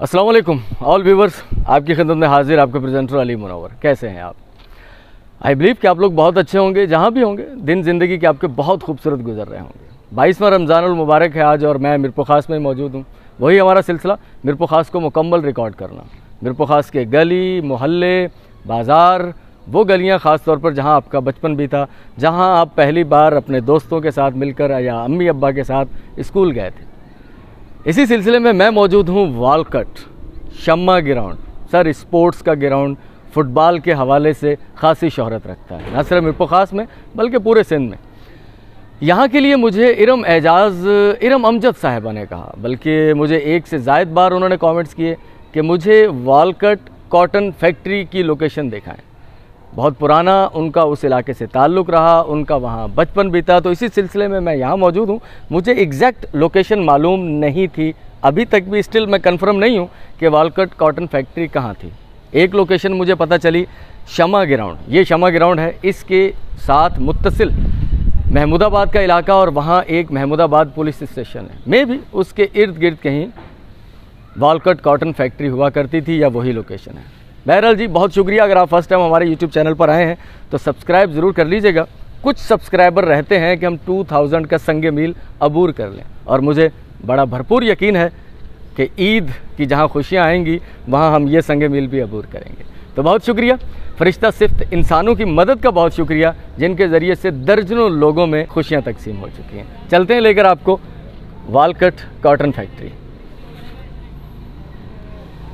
अस्सलाम वालेकुम all viewers, आपकी खिदमत में हाजिर आपके प्रेजेंटर अली मुनव्वर। कैसे हैं आप? आई बिलीव कि आप लोग बहुत अच्छे होंगे, जहाँ भी होंगे। दिन ज़िंदगी के आपके बहुत खूबसूरत गुजर रहे होंगे। 22वां रमज़ानुल मुबारक है आज और मैं मीरपुर ख़ास में मौजूद हूँ। वही हमारा सिलसिला मीरपुर ख़ास को मुकम्मल रिकॉर्ड करना। मीरपुर ख़ास के गली, मोहल्ले, बाज़ार, वो गलियाँ ख़ास तौर पर जहाँ आपका बचपन बीता, जहाँ आप पहली बार अपने दोस्तों के साथ मिलकर या अम्मी अब्बा के साथ स्कूल गए थे। इसी सिलसिले में मैं मौजूद हूँ वालकट शम्मा ग्राउंड। सर, स्पोर्ट्स का ग्राउंड फुटबॉल के हवाले से खासी शोहरत रखता है, न सिर्फ मीरपुर ख़ास में बल्कि पूरे सिंध में। यहाँ के लिए मुझे इरम अमजद साहिबा ने कहा, बल्कि मुझे एक से ज़ायद बार उन्होंने कमेंट्स किए कि मुझे वालकट कॉटन फैक्ट्री की लोकेशन दिखाएं। बहुत पुराना उनका उस इलाके से ताल्लुक़ रहा, उनका वहाँ बचपन बीता, तो इसी सिलसिले में मैं यहाँ मौजूद हूँ। मुझे एग्जैक्ट लोकेशन मालूम नहीं थी, अभी तक भी स्टिल मैं कंफर्म नहीं हूँ कि वालकट कॉटन फैक्ट्री कहाँ थी। एक लोकेशन मुझे पता चली, शम्मा ग्राउंड। ये शम्मा ग्राउंड है, इसके साथ मुत्तसिल महमूदाबाद का इलाका और वहाँ एक महमूदाबाद पुलिस स्टेशन है। मे भी उसके इर्द गिर्द कहीं वालकट कॉटन फैक्ट्री हुआ करती थी या वही लोकेशन है। बहरहाल जी, बहुत शुक्रिया। अगर आप फर्स्ट टाइम हमारे यूट्यूब चैनल पर आए हैं तो सब्सक्राइब ज़रूर कर लीजिएगा। कुछ सब्सक्राइबर रहते हैं कि हम 2000 का संगे मील अबूर कर लें, और मुझे बड़ा भरपूर यकीन है कि ईद की जहां खुशियां आएंगी वहां हम ये संगे मील भी अबूर करेंगे। तो बहुत शुक्रिया। फरिश्ता सिफ्त इंसानों की मदद का बहुत शुक्रिया, जिनके ज़रिए से दर्जनों लोगों में खुशियाँ तकसीम हो चुकी हैं। चलते हैं लेकर आपको वालकट कॉटन फैक्ट्री।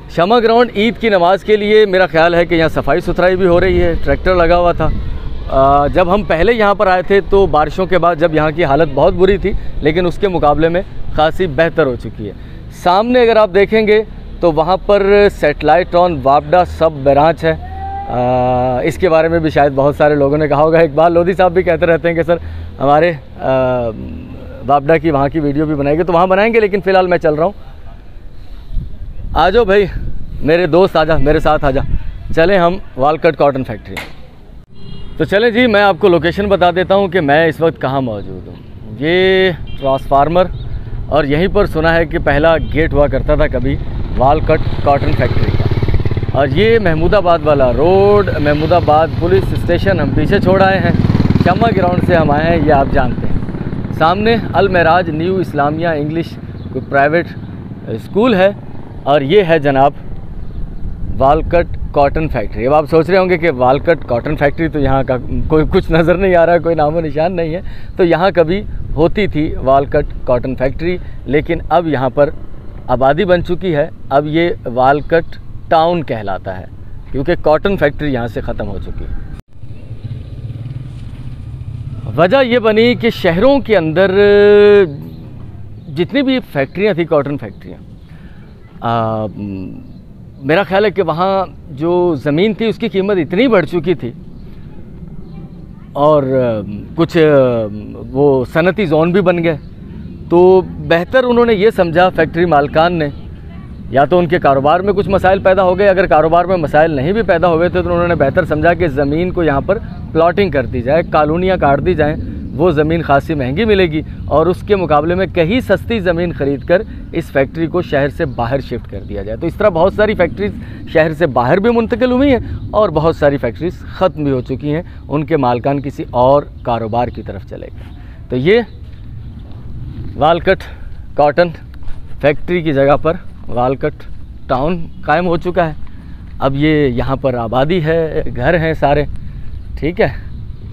शम्मा ग्राउंड ईद की नमाज़ के लिए मेरा ख्याल है कि यहाँ सफाई सुथराई भी हो रही है, ट्रैक्टर लगा हुआ था। जब हम पहले यहाँ पर आए थे तो बारिशों के बाद जब यहाँ की हालत बहुत बुरी थी, लेकिन उसके मुकाबले में खासी बेहतर हो चुकी है। सामने अगर आप देखेंगे तो वहाँ पर सेटेलाइट ऑन वापडा सब ब्रांच है। इसके बारे में भी शायद बहुत सारे लोगों ने कहा होगा। इकबाल लोधी साहब भी कहते रहते हैं कि सर हमारे वापडा की वहाँ की वीडियो भी बनाएंगे, तो वहाँ बनाएंगे, लेकिन फ़िलहाल मैं चल रहा हूँ। आ जाओ भाई मेरे दोस्त, आजा मेरे साथ आजा, चलें हम वालकट कॉटन फैक्ट्री। तो चलें जी, मैं आपको लोकेशन बता देता हूँ कि मैं इस वक्त कहाँ मौजूद हूँ। ये ट्रांसफार्मर, और यहीं पर सुना है कि पहला गेट हुआ करता था कभी वालकट कॉटन फैक्ट्री का। और ये महमूदाबाद वाला रोड, महमूदाबाद पुलिस स्टेशन हम पीछे छोड़ आए हैं। शम्मा ग्राउंड से हम आए हैं, ये आप जानते हैं। सामने अल मेराज न्यू इस्लामिया इंग्लिश कोई प्राइवेट स्कूल है, और ये है जनाब वालकट कॉटन फैक्ट्री। अब आप सोच रहे होंगे कि वालकट कॉटन फैक्ट्री, तो यहाँ का कोई कुछ नज़र नहीं आ रहा है, कोई नामो निशान नहीं है। तो यहाँ कभी होती थी वालकट कॉटन फैक्ट्री, लेकिन अब यहाँ पर आबादी बन चुकी है। अब ये वालकट टाउन कहलाता है, क्योंकि कॉटन फैक्ट्री यहाँ से ख़त्म हो चुकी है। वजह ये बनी कि शहरों के अंदर जितनी भी फैक्ट्रियाँ थी, कॉटन फैक्ट्रियाँ, मेरा ख्याल है कि वहाँ जो ज़मीन थी उसकी कीमत इतनी बढ़ चुकी थी, और कुछ वो सनती जोन भी बन गए। तो बेहतर उन्होंने ये समझा, फैक्ट्री मालकान ने, या तो उनके कारोबार में कुछ मसाइल पैदा हो गए, अगर कारोबार में मसाइल नहीं भी पैदा हुए थे तो उन्होंने बेहतर समझा कि ज़मीन को यहाँ पर प्लॉटिंग कर दी जाए, कॉलोनियाँ काट दी जाएँ। वो ज़मीन खासी महंगी मिलेगी, और उसके मुकाबले में कहीं सस्ती ज़मीन ख़रीद कर इस फैक्ट्री को शहर से बाहर शिफ्ट कर दिया जाए। तो इस तरह बहुत सारी फैक्ट्रीज़ शहर से बाहर भी मुंतकिल हुई हैं, और बहुत सारी फैक्ट्रीज़ ख़त्म भी हो चुकी हैं। उनके मालकान किसी और कारोबार की तरफ चले गए। तो ये वालकट कॉटन फैक्ट्री की जगह पर वालकट टाउन कायम हो चुका है। अब ये यहाँ पर आबादी है, घर हैं सारे, ठीक है।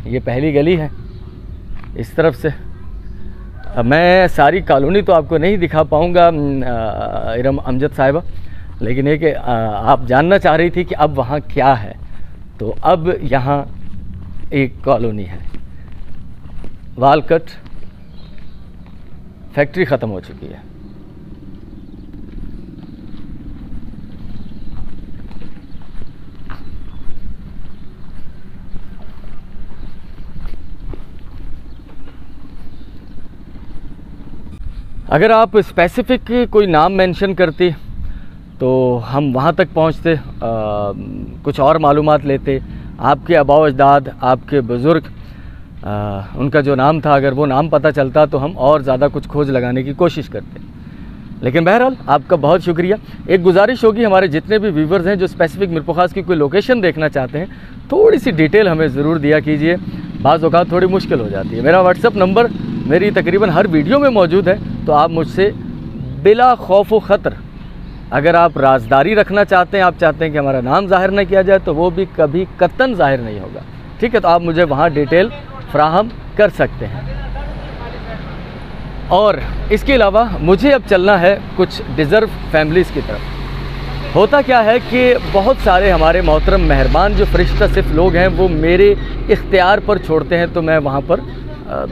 ये पहली गली है इस तरफ से। अब मैं सारी कॉलोनी तो आपको नहीं दिखा पाऊँगा इरम अमजद साहिबा, लेकिन ये कि आप जानना चाह रही थी कि अब वहाँ क्या है, तो अब यहाँ एक कॉलोनी है। वालकट फैक्ट्री ख़त्म हो चुकी है। अगर आप स्पेसिफ़िक कोई नाम मेंशन करते तो हम वहाँ तक पहुँचते, कुछ और मालूमात लेते, आपके आबा अजदाद, आपके बुज़ुर्ग, उनका जो नाम था, अगर वो नाम पता चलता तो हम और ज़्यादा कुछ खोज लगाने की कोशिश करते। लेकिन बहरहाल आपका बहुत शुक्रिया। एक गुजारिश होगी हमारे जितने भी व्यूवर्स हैं जो स्पेसिफिक मीरपुर की कोई लोकेशन देखना चाहते हैं, थोड़ी सी डिटेल हमें ज़रूर दिया कीजिए, बाज़ औक़ात थोड़ी मुश्किल हो जाती है। मेरा व्हाट्सअप नंबर मेरी तकरीबन हर वीडियो में मौजूद है, तो आप मुझसे बिला खौफ व ख़तर अगर आप राजदारी रखना चाहते हैं, आप चाहते हैं कि हमारा नाम ज़ाहिर न किया जाए, तो वो भी कभी कतन ज़ाहिर नहीं होगा, ठीक है। तो आप मुझे वहाँ डिटेल फ्राहम कर सकते हैं। और इसके अलावा मुझे अब चलना है कुछ डिज़र्व फैमिलीज़ की तरफ। होता क्या है कि बहुत सारे हमारे मोहतरम मेहरबान जो फरिश्ता सिर्फ लोग हैं वो मेरे इख्तियार पर छोड़ते हैं, तो मैं वहाँ पर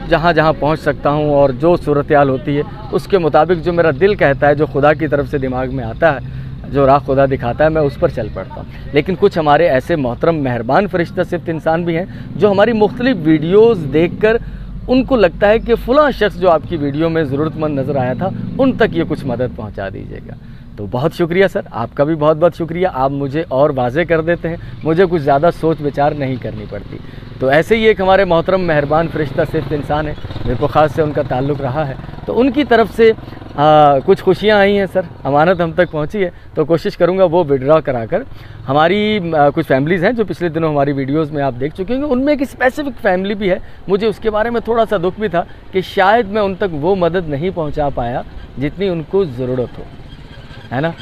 जहाँ जहाँ पहुँच सकता हूँ और जो सूरत-ए-हाल होती है उसके मुताबिक जो मेरा दिल कहता है, जो खुदा की तरफ से दिमाग में आता है, जो राह खुदा दिखाता है, मैं उस पर चल पड़ता हूँ। लेकिन कुछ हमारे ऐसे मोहतरम मेहरबान फरिश्ता सिर्फ इंसान भी हैं जो हमारी मुख्तलिफ वीडियोज़ देख कर उनको लगता है कि फ़लाँ शख्स जो आपकी वीडियो में ज़रूरतमंद नज़र आया था, उन तक ये कुछ मदद पहुँचा दीजिएगा। तो बहुत शुक्रिया सर, आपका भी बहुत बहुत शुक्रिया। आप मुझे और वाज़े कर देते हैं, मुझे कुछ ज़्यादा सोच विचार नहीं करनी पड़ती। तो ऐसे ही एक हमारे मोहतरम मेहरबान फरिश्ता सिर्फ इंसान है, मीरपुर ख़ास से उनका ताल्लुक़ रहा है, तो उनकी तरफ से कुछ खुशियाँ आई हैं सर, अमानत हम तक पहुँची है, तो कोशिश करूँगा वो विड्रॉ कराकर हमारी कुछ फैमिलीज़ हैं जो पिछले दिनों हमारी वीडियोज़ में आप देख चुके होंगे, उनमें एक स्पेसिफ़िक फैमिली भी है। मुझे उसके बारे में थोड़ा सा दुख भी था कि शायद मैं उन तक वो मदद नहीं पहुँचा पाया जितनी उनको ज़रूरत हो, है ना।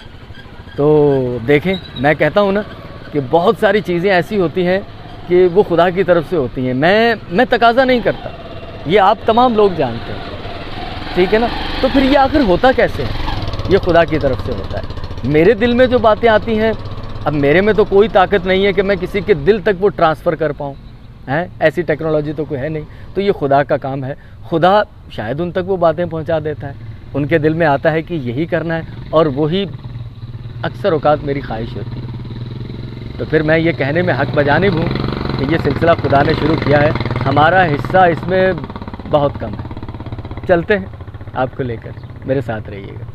तो देखें, मैं कहता हूँ ना कि बहुत सारी चीज़ें ऐसी होती हैं कि वो खुदा की तरफ से होती हैं। मैं तकाज़ा नहीं करता, ये आप तमाम लोग जानते हैं, ठीक है ना। तो फिर ये आखिर होता कैसे है? ये खुदा की तरफ से होता है। मेरे दिल में जो बातें आती हैं, अब मेरे में तो कोई ताकत नहीं है कि मैं किसी के दिल तक वो ट्रांसफ़र कर पाऊँ, हैं, ऐसी टेक्नोलॉजी तो कोई है नहीं। तो ये खुदा का काम है, खुदा शायद उन तक वो बातें पहुँचा देता है, उनके दिल में आता है कि यही करना है, और वही अक्सर औक़ात मेरी ख्वाहिश होती है। तो फिर मैं ये कहने में हक़ बजानिब हूँ कि ये सिलसिला खुदा ने शुरू किया है, हमारा हिस्सा इसमें बहुत कम है। चलते हैं आपको लेकर, मेरे साथ रहिएगा।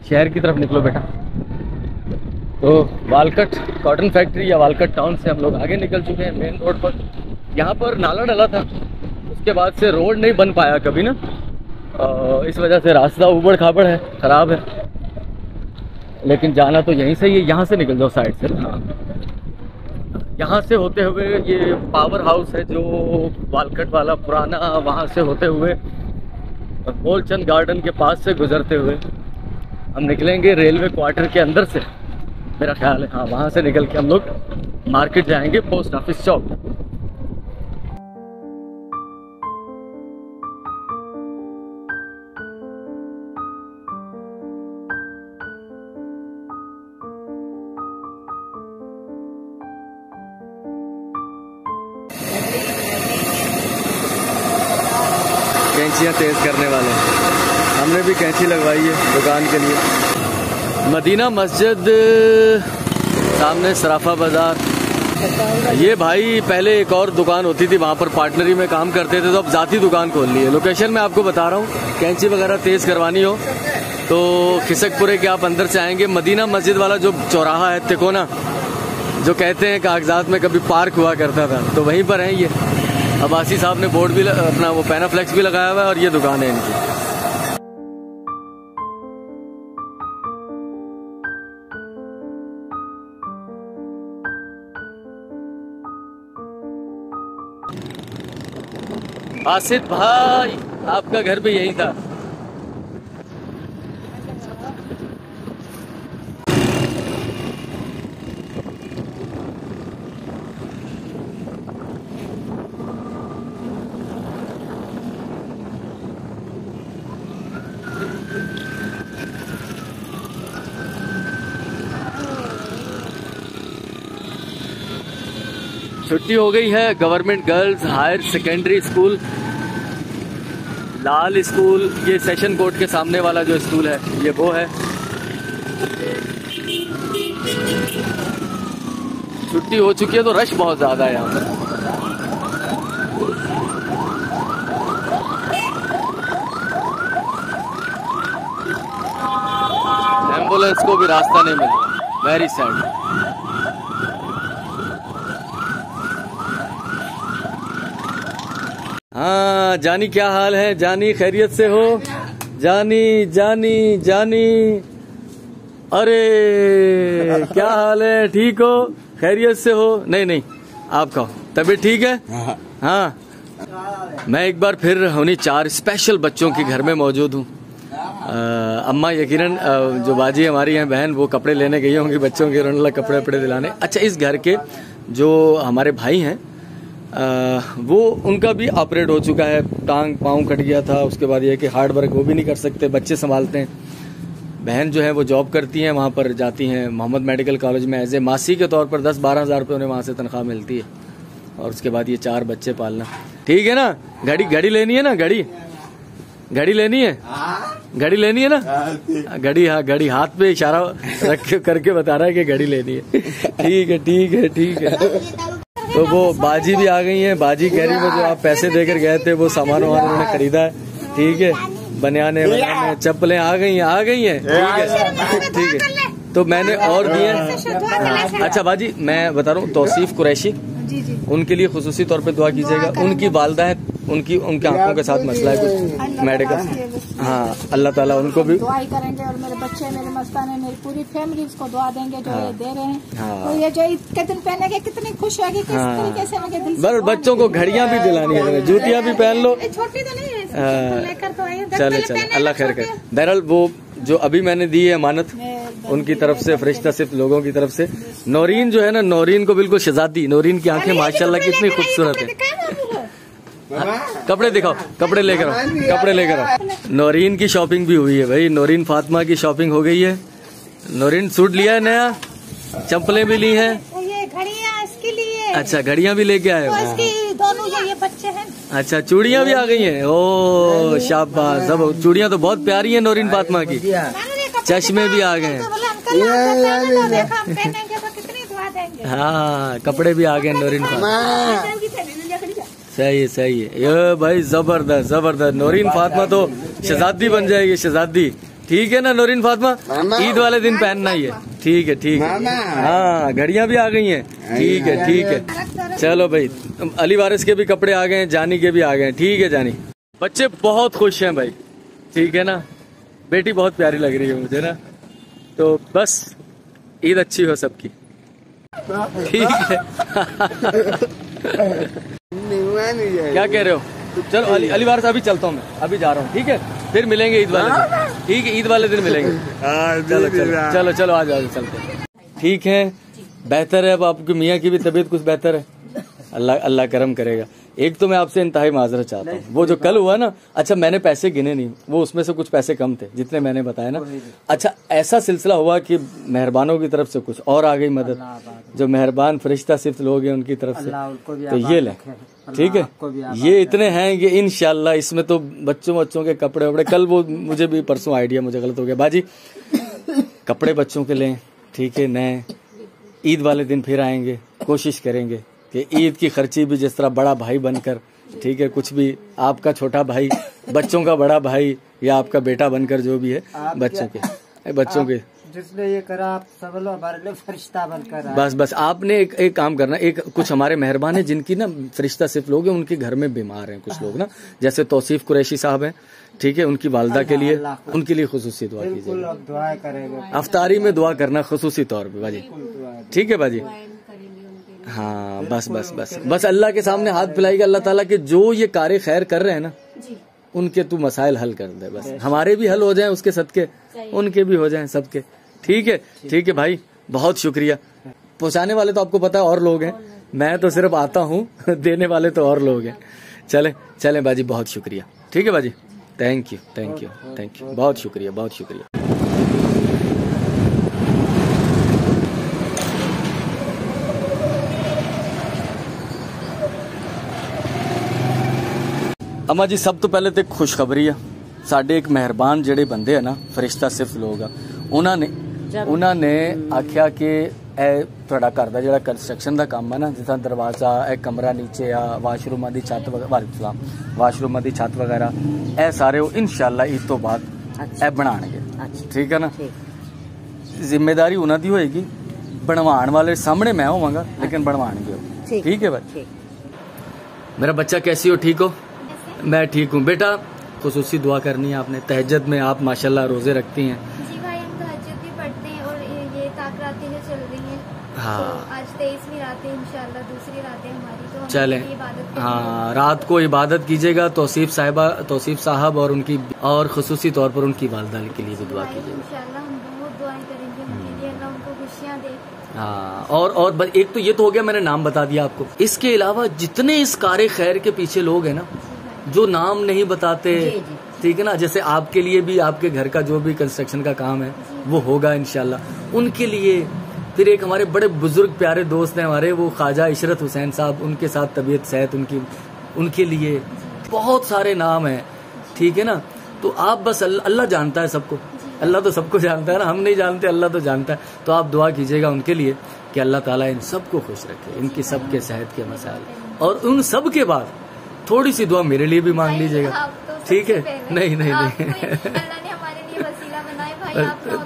शहर की तरफ निकलो बेटा। तो वालकट कॉटन फैक्ट्री या वालकट टाउन से हम लोग आगे निकल चुके हैं मेन रोड पर। यहाँ पर नाला डला था, उसके बाद से रोड नहीं बन पाया कभी ना, इस वजह से रास्ता ऊबड़ खाबड़ है, ख़राब है। लेकिन जाना तो यहीं से ही है, यहाँ से निकल जाओ साइड से। हाँ, यहाँ से होते हुए ये पावर हाउस है जो वालकट वाला पुराना, वहाँ से होते हुए बोलचंद गार्डन के पास से गुजरते हुए हम निकलेंगे रेलवे क्वार्टर के अंदर से, मेरा ख्याल है। हाँ, वहाँ से निकल के हम लोग मार्केट जाएंगे, पोस्ट ऑफिस चौक। कैंचियाँ तेज़ करने वाले, हमने भी कैंची लगवाई है दुकान के लिए। मदीना मस्जिद सामने सराफा बाज़ार। ये भाई पहले एक और दुकान होती थी, वहाँ पर पार्टनरी में काम करते थे, तो अब ज़ाती दुकान खोल ली है। लोकेशन मैं आपको बता रहा हूँ, कैंची वगैरह तेज़ करवानी हो तो खिसकपुरे के आप अंदर से आएंगे, मदीना मस्जिद वाला जो चौराहा है तिकोना, जो कहते हैं कागजात में कभी पार्क हुआ करता था, तो वहीं पर है ये। अब्बासी साहब ने बोर्ड भी अपना वो पैनाफ्लेक्स भी लगाया हुआ है, और ये दुकान है इनकी। आसिफ भाई, आपका घर भी यही था। छुट्टी हो गई है government girls higher secondary school, लाल स्कूल, ये सेशन कोर्ट के सामने वाला जो स्कूल है ये वो है। छुट्टी हो चुकी है तो रश बहुत ज़्यादा है यहाँ पर। एम्बुलेंस को भी रास्ता नहीं मिल रहा, वेरी सैड। हाँ जानी, क्या हाल है जानी, खैरियत से हो? जानी जानी जानी, अरे क्या हाल है, ठीक हो, खैरियत से हो? नहीं नहीं, आपका तबीयत ठीक है? हाँ, मैं एक बार फिर उन्हीं 4 स्पेशल बच्चों के घर में मौजूद हूँ। अम्मा यकीनन जो बाजी हमारी हैं बहन, वो कपड़े लेने गई होंगी बच्चों के, रोने कपड़े वपड़े दिलाने। अच्छा, इस घर के जो हमारे भाई हैं वो, उनका भी ऑपरेट हो चुका है, टांग पाँव कट गया था। उसके बाद ये कि हार्ड वर्क वो भी नहीं कर सकते, बच्चे संभालते हैं। बहन जो है वो जॉब करती हैं, वहाँ पर जाती हैं मोहम्मद मेडिकल कॉलेज में एज ए मासी के तौर पर 10-12 हज़ार रुपये उन्हें वहाँ से तनख्वाह मिलती है। और उसके बाद ये 4 बच्चे पालना, ठीक है ना? घड़ी लेनी है ना, घड़ी लेनी है, घड़ी लेनी है ना, घड़ी, हाँ घड़ी हाथ पे इशारा रख करके बता रहा है कि घड़ी लेनी है। ठीक है ठीक है ठीक है। तो वो बाजी भी आ गई हैं। बाजी कह रही है जो आप पैसे देकर गए थे वो सामान वामान उन्होंने खरीदा है, ठीक है, बनियाने चप्पलें आ गई हैं, ठीक है। तो मैंने और दिए। अच्छा बाजी, मैं बता रहा हूँ, तौसीफ कुरैशी, उनके लिए खुसूसी तौर पे दुआ कीजिएगा। उनकी वालदा है, उनकी आंखों के साथ मसला है कुछ मेडिकल। हाँ, अल्लाह ताला उनको भी दुआ करेंगे, और मेरे बच्चे, मेरे मस्ताने, मेरी पूरी फैमिली उसको दुआ देंगे जो ये दे रहे हैं। तो ये जो के दिन पहने के कितनी खुश होगी, किस तरीके से उनके दिल से। बच्चों को घड़ियां भी दिलानी है, जूतियां भी पहन लो, छोटी तो नहीं है, लेकर तो आइए। चले अल्लाह खैर करे। बहरहाल वो जो अभी मैंने दी है अमानत उनकी तरफ से, फरिश्ता सिर्फ लोगों की तरफ से। नौरीन जो है ना, नौरीन को बिल्कुल शहजादी, नौरीन की आंखें माशाल्लाह कितनी खूबसूरत है। कपड़े दिखाओ, कपड़े लेकर आओ। नौरीन की शॉपिंग भी हुई है भाई, नौरीन फातिमा की शॉपिंग हो गई है। नौरीन सूट लिया है नया, चप्पलें भी ली हैं, ये घड़ियां इसके लिए। अच्छा, घड़ियां भी लेके आए हो? दोनों ये बच्चे हैं। अच्छा, चूड़ियां भी आ गई हैं। ओ शाबाश, सब चूड़ियां तो बहुत प्यारी हैं नौरीन फातिमा की। चश्मे भी आ गए हैं। हाँ, कपड़े भी आ गए नौरीन फातिमा। सही है ये भाई, जबरदस्त। नौरीन फातिमा तो शहजादी बन जाएगी, शहजादी, ठीक है ना नौरीन फातिमा? ईद वाले दिन पहनना ही है, ठीक है। हाँ, घड़ियां भी आ गई हैं, ठीक है। चलो भाई, अली वारिस के भी कपड़े आ गए हैं, जानी के भी आ गए हैं, ठीक है जानी। बच्चे बहुत खुश हैं भाई, ठीक है ना? बेटी बहुत प्यारी लग रही है मुझे ना, तो बस ईद अच्छी हो सबकी, ठीक है। क्या कह रहे हो? चलो अली वारिस, अभी चलता हूँ मैं, अभी जा रहा हूँ, ठीक है? फिर मिलेंगे ईद वाले दिन, ठीक है? ईद वाले दिन मिलेंगे। चलो आ जाओ, चलते हैं, ठीक है? बेहतर है, अब आपकी मियाँ की भी तबीयत कुछ बेहतर है, अल्लाह करम करेगा। एक तो मैं आपसे इंतहाई माजरत चाहता हूँ, वो जो कल हुआ ना, अच्छा मैंने पैसे गिने नहीं, वो उसमें से कुछ पैसे कम थे जितने मैंने बताया ना। अच्छा, ऐसा सिलसिला हुआ कि मेहरबानों की तरफ से कुछ और आ गई मदद, जो मेहरबान फरिश्ता सिर्फ लोग हैं उनकी तरफ से, तो ये लें, ठीक है? ये इतने हैं कि इंशाल्लाह इसमें तो बच्चों के कपड़े वपड़े, कल वो मुझे भी परसों आइडिया मुझे गलत हो गया बाजी, कपड़े बच्चों के लें, ठीक है, नए। ईद वाले दिन फिर आएंगे, कोशिश करेंगे कि ईद की खर्ची भी जिस तरह बड़ा भाई बनकर, ठीक है, कुछ भी आपका छोटा भाई, बच्चों का बड़ा भाई, या आपका बेटा बनकर, जो भी है बच्चों के जिसने ये करा, आप सब लोग हमारे लिए फरिश्ता बनकर। बस आपने एक काम करना, एक कुछ हमारे मेहरबान है जिनकी ना फरिश्ता सिर्फ लोग हैं, उनके घर में बीमार हैं कुछ लोग ना, जैसे तौसीफ कुरैशी साहब हैं, ठीक है, उनकी वालदा के लिए, उनके लिए खुसूसी दुआ कीजिए, दुआ करेंगे, अफ्तारी में दुआ करना खुसूसी तौर पे बाजी, ठीक है बाजी? हाँ, बस अल्लाह के सामने हाथ फैलाएगा, अल्लाह ताला के जो ये कार्य खैर कर रहे हैं ना, उनके तू मसाइल हल कर दे, बस हमारे भी हल हो जाएं उसके सदके, उनके भी हो जाएं सबके, ठीक है भाई, बहुत शुक्रिया। पहुंचाने वाले तो आपको पता है और लोग हैं, मैं तो सिर्फ आता हूँ, देने वाले तो और लोग हैं। चले बाजी, बहुत शुक्रिया, ठीक है बाजी, थैंक यू, बहुत शुक्रिया। अम्मा जी, सब तो पहले तो खुशखबरी है, साढ़े एक मेहरबान जेडे बंदे है ना, फरिश्ता सिर्फ लोग आ, उन्होंने आख्या कि ਤੁਹਾਡਾ घर का ਜਿਹੜਾ ਕੰਸਟਰਕਸ਼ਨ ਦਾ ਕੰਮ ਹੈ ਨਾ, ਜਿੱਦਾਂ ਦਰਵਾਜ਼ਾ, ਇਹ ਕਮਰਾ ਨੀਚੇ ਆ, ਵਾਸ਼ਰੂਮਾਂ ਦੀ ਛੱਤ ਵਾਸ਼ਰੂਮਾਂ ਦੀ ਛੱਤ ਵਗੈਰਾ, ਇਹ ਸਾਰੇ ਉਹ ਇਨਸ਼ਾਅੱਲਾ ਈਦ ਤੋਂ ਬਾਅਦ ਇਹ ਬਣਾਣਗੇ, ਠੀਕ ਹੈ ਨਾ? ਜ਼ਿੰਮੇਵਾਰੀ ਉਹਨਾਂ ਦੀ ਹੋਏਗੀ, ਬਣਵਾਉਣ ਵਾਲੇ ਸਾਹਮਣੇ मैं ਹੋਵਾਂਗਾ, लेकिन बनवाएंगे वो, ठीक है भाई? मेरा बच्चा कैसी हो, ठीक हो? मैं ठीक हूँ बेटा। खुसूसी दुआ करनी है आपने? तहज्जुद में आप माशाल्लाह रोजे रखती हैं। जी भाई, हम तहज्जुद भी पढ़ते हैं और ये ताक रातें जो चल रही हैं, हाँ, तो आज 23वीं रात है, इंशाल्लाह दूसरी रात है हमारी, तो हम चलें, इबादत करेंगे। हाँ, रात को इबादत कीजिएगा। तौसीफ साहब और उनकी और खुसूसी तौर पर उनकी वालिदा के लिए भी दुआ कीजिएगा। इंशाल्लाह हम बहुत दुआएं करेंगे उनके लिए, अल्लाह उनको खुशियाँ दे। हाँ, और एक तो ये तो हो गया, मैंने नाम बता दिया आपको। इसके अलावा जितने इस कार्य खैर के पीछे लोग हैं ना, जो नाम नहीं बताते, ठीक है ना, जैसे आपके लिए भी आपके घर का जो भी कंस्ट्रक्शन का काम है वो होगा इंशाल्लाह, उनके लिए। फिर एक हमारे बड़े बुजुर्ग प्यारे दोस्त हैं हमारे, वो ख्वाजा इशरत हुसैन साहब, उनके साथ तबीयत सेहत उनके लिए बहुत सारे नाम हैं, ठीक है ना। तो आप बस अल्लाह जानता है सबको, अल्लाह तो सबको जानता है ना, हम नहीं जानते, अल्लाह तो जानता है। तो आप दुआ कीजिएगा उनके लिए कि अल्लाह ताला इन सबको खुश रखे, इनकी सबके सेहत के मसाइल, और उन सब के बाद थोड़ी सी दुआ मेरे लिए भी मांग लीजिएगा, ठीक है? नहीं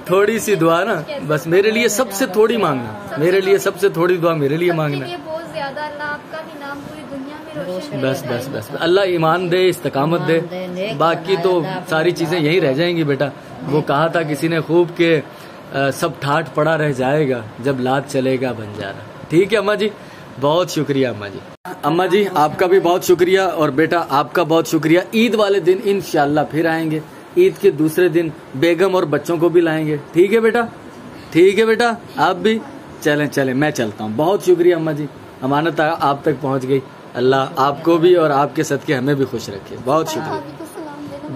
थोड़ी सी दुआ ना, बस मेरे लिए सबसे थोड़ी मांगना, मेरे लिए सबसे थोड़ी दुआ मेरे लिए मांगना। बहुत ज्यादा अल्लाह आपका भी नाम पूरी दुनिया में रोशन बस अल्लाह ईमान दे, इस्तकामत दे, बाकी तो सारी चीजें यही रह जाएंगी बेटा। वो कहा था किसी ने खूब के सब ठाठ पड़ा रह जाएगा जब लात चलेगा बंजारा। ठीक है अम्मा जी, बहुत शुक्रिया अम्मा जी। अम्मा जी आपका भी बहुत शुक्रिया, और बेटा आपका बहुत शुक्रिया। ईद वाले दिन इंशाल्लाह फिर आएंगे, ईद के दूसरे दिन बेगम और बच्चों को भी लाएंगे, ठीक है बेटा? ठीक है बेटा, आप भी चलें, मैं चलता हूँ। बहुत शुक्रिया अम्मा जी, अमानत आप तक पहुँच गई। अल्लाह आपको भी और आपके सदके हमें भी खुश रखे। बहुत शुक्रिया।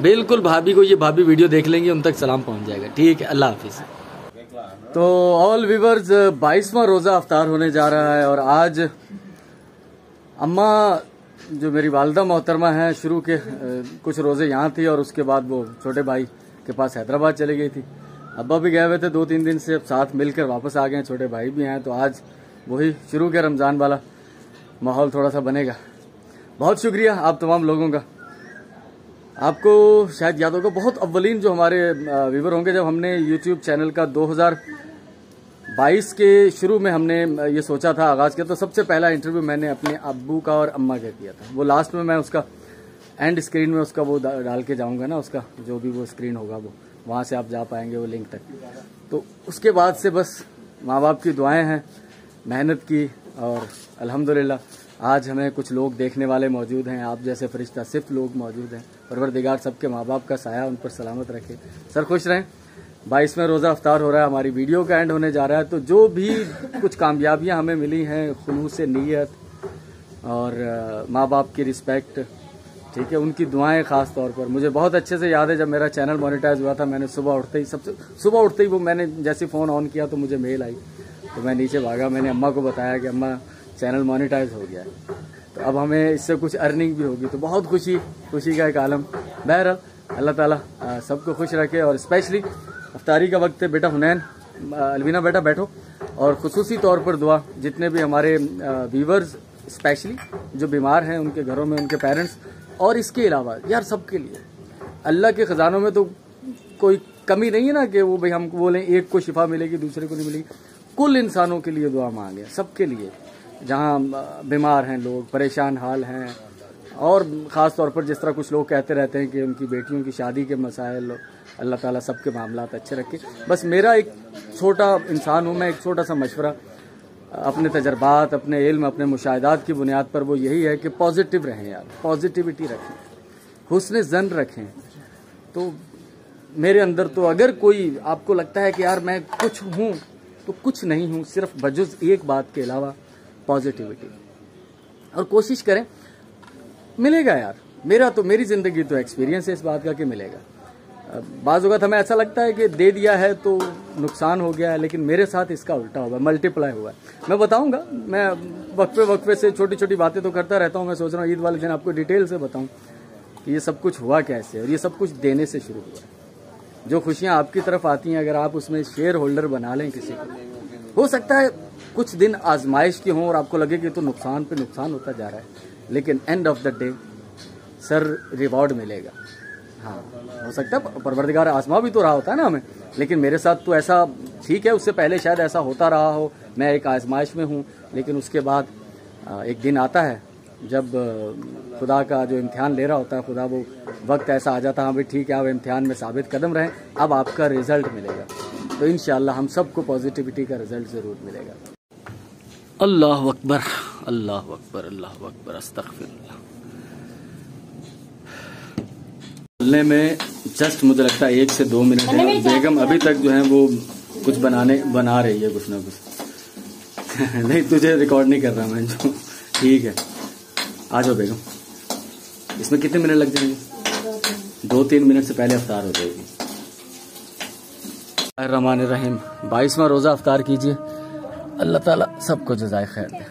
बिल्कुल, भाभी को, ये भाभी वीडियो देख लेंगे, उन तक सलाम पहुँच जाएगा, ठीक है? अल्लाह हाफिज। तो ऑल व्यूअर्स, 22वां रोज़ा अफ्तार होने जा रहा है, और आज अम्मा जो मेरी वालिदा मोहतरमा है, शुरू के कुछ रोज़े यहाँ थी, और उसके बाद वो छोटे भाई के पास हैदराबाद चली गई थी। अब्बा भी गए हुए थे 2-3 दिन से, अब साथ मिलकर वापस आ गए, छोटे भाई भी हैं, तो आज वही शुरू के रमज़ान वाला माहौल थोड़ा सा बनेगा। बहुत शुक्रिया आप तमाम लोगों का। आपको शायद याद होगा, बहुत अव्वलीन जो हमारे व्यूवर होंगे, जब हमने यूट्यूब चैनल का 2022 के शुरू में हमने ये सोचा था, आगाज़ किया, तो सबसे पहला इंटरव्यू मैंने अपने अब्बू का और अम्मा का किया था। वो लास्ट में मैं उसका एंड स्क्रीन में उसका वो डाल के जाऊंगा ना, उसका जो भी वो स्क्रीन होगा वो वहाँ से आप जा पाएंगे वो लिंक तक। तो उसके बाद से बस माँ बाप की दुआएं हैं, मेहनत की, और अल्हम्दुलिल्लाह आज हमें कुछ लोग देखने वाले मौजूद हैं, आप जैसे फरिश्ता सिर्फ लोग मौजूद हैं। परवरदिगार सबके माँ बाप का साया उन पर सलामत रखे, सर खुश रहें। 22वें रोज़ा अफ्तार हो रहा है, हमारी वीडियो का एंड होने जा रहा है। तो जो भी कुछ कामयाबियां हमें मिली हैं, खुलूस नीयत और माँ बाप की रिस्पेक्ट, ठीक है, उनकी दुआएं ख़ास तौर पर मुझे बहुत अच्छे से याद है। जब मेरा चैनल मोनेटाइज हुआ था, मैंने सुबह उठते ही वो मैंने जैसे फ़ोन ऑन किया तो मुझे मेल आई, तो मैं नीचे भागा, मैंने अम्मा को बताया कि अम्मा चैनल मोनेटाइज हो गया है, तो अब हमें इससे कुछ अर्निंग भी होगी। तो बहुत खुशी का एक आलम। बहरहाल अल्लाह ताला सबको खुश रखे, और स्पेशली अफ्तारी का वक्त है, बेटा हुनैन, अलवीना बेटा बैठो, और खुसूसी तौर पर दुआ जितने भी हमारे व्यूवर्स स्पेशली जो बीमार हैं, उनके घरों में उनके पेरेंट्स, और इसके अलावा यार सबके लिए अल्लाह के ख़जानों में तो कोई कमी नहीं है ना कि वो भाई हम बोलें एक को शिफा मिलेगी दूसरे को नहीं मिलेगी। कुल इंसानों के लिए दुआ मांगे, सबके लिए, जहाँ बीमार हैं लोग, परेशान हाल हैं, और ख़ास तौर पर जिस तरह कुछ लोग कहते रहते हैं कि उनकी बेटियों की शादी के मसाइल, अल्लाह ताला सबके मामलात अच्छे रखे। बस मेरा एक छोटा इंसान हूँ मैं, एक छोटा सा मशवरा अपने तजर्बात, अपने इल्म, अपने मुशाहिदात की बुनियाद पर वो यही है कि पॉजिटिव रहें यार, पॉजिटिविटी रखें, हुस्न ज़न रखें। तो मेरे अंदर तो अगर कोई आपको लगता है कि यार मैं कुछ हूँ, तो कुछ नहीं हूँ, सिर्फ बजुज़ एक बात के अलावा पॉजिटिविटी। और कोशिश करें, मिलेगा यार। मेरी ज़िंदगी तो एक्सपीरियंस है इस बात का कि मिलेगा। बाज़ वक़्त हमें ऐसा लगता है कि दे दिया है तो नुकसान हो गया है, लेकिन मेरे साथ इसका उल्टा हुआ, मल्टीप्लाई हुआ है। मैं बताऊंगा, मैं वक्फे से छोटी छोटी बातें तो करता रहता हूं। मैं सोच रहा हूँ ईद वाले दिन आपको डिटेल से बताऊं कि ये सब कुछ हुआ कैसे, और ये सब कुछ देने से शुरू हुआ है। जो खुशियाँ आपकी तरफ आती हैं, अगर आप उसमें शेयर होल्डर बना लें किसी को, हो सकता है कुछ दिन आजमाइश की हों और आपको लगे कि तो नुकसान पे नुकसान होता जा रहा है, लेकिन end of the day sir reward मिलेगा। हाँ, हो सकता है परवरदिगार आजमा भी तो रहा होता है ना हमें, लेकिन मेरे साथ तो ऐसा, ठीक है, उससे पहले शायद ऐसा होता रहा हो, मैं एक आजमाइश में हूँ, लेकिन उसके बाद एक दिन आता है जब खुदा का जो इम्तिहान ले रहा होता है, खुदा वो वक्त ऐसा आ जाता है, हाँ भाई ठीक है आप इम्तिहान में साबित कदम रहें, अब आपका रिज़ल्ट मिलेगा। तो इंशाअल्लाह हम सबको पॉजिटिविटी का रिज़ल्ट ज़रूर मिलेगा। अल्लाह अकबर, अल्लाह अकबर, अल्लाह अकबर, अस्तगफिरुल्लाह। बोलने में जस्ट मुझे लगता है 1 से 2 मिनट है। बेगम अभी तक जो है वो कुछ बना रही है कुछ ना कुछ। नहीं तुझे रिकॉर्ड नहीं कर रहा मैं जो। ठीक है आ जाओ बेगम। इसमें कितने मिनट लग जाएंगे? 2-3 मिनट से पहले अफ्तार हो जाएगी। रहमान रहीम 22वां रोज़ा अफ्तार कीजिए। अल्लाह ताला सबको जज़ाए खैर दे।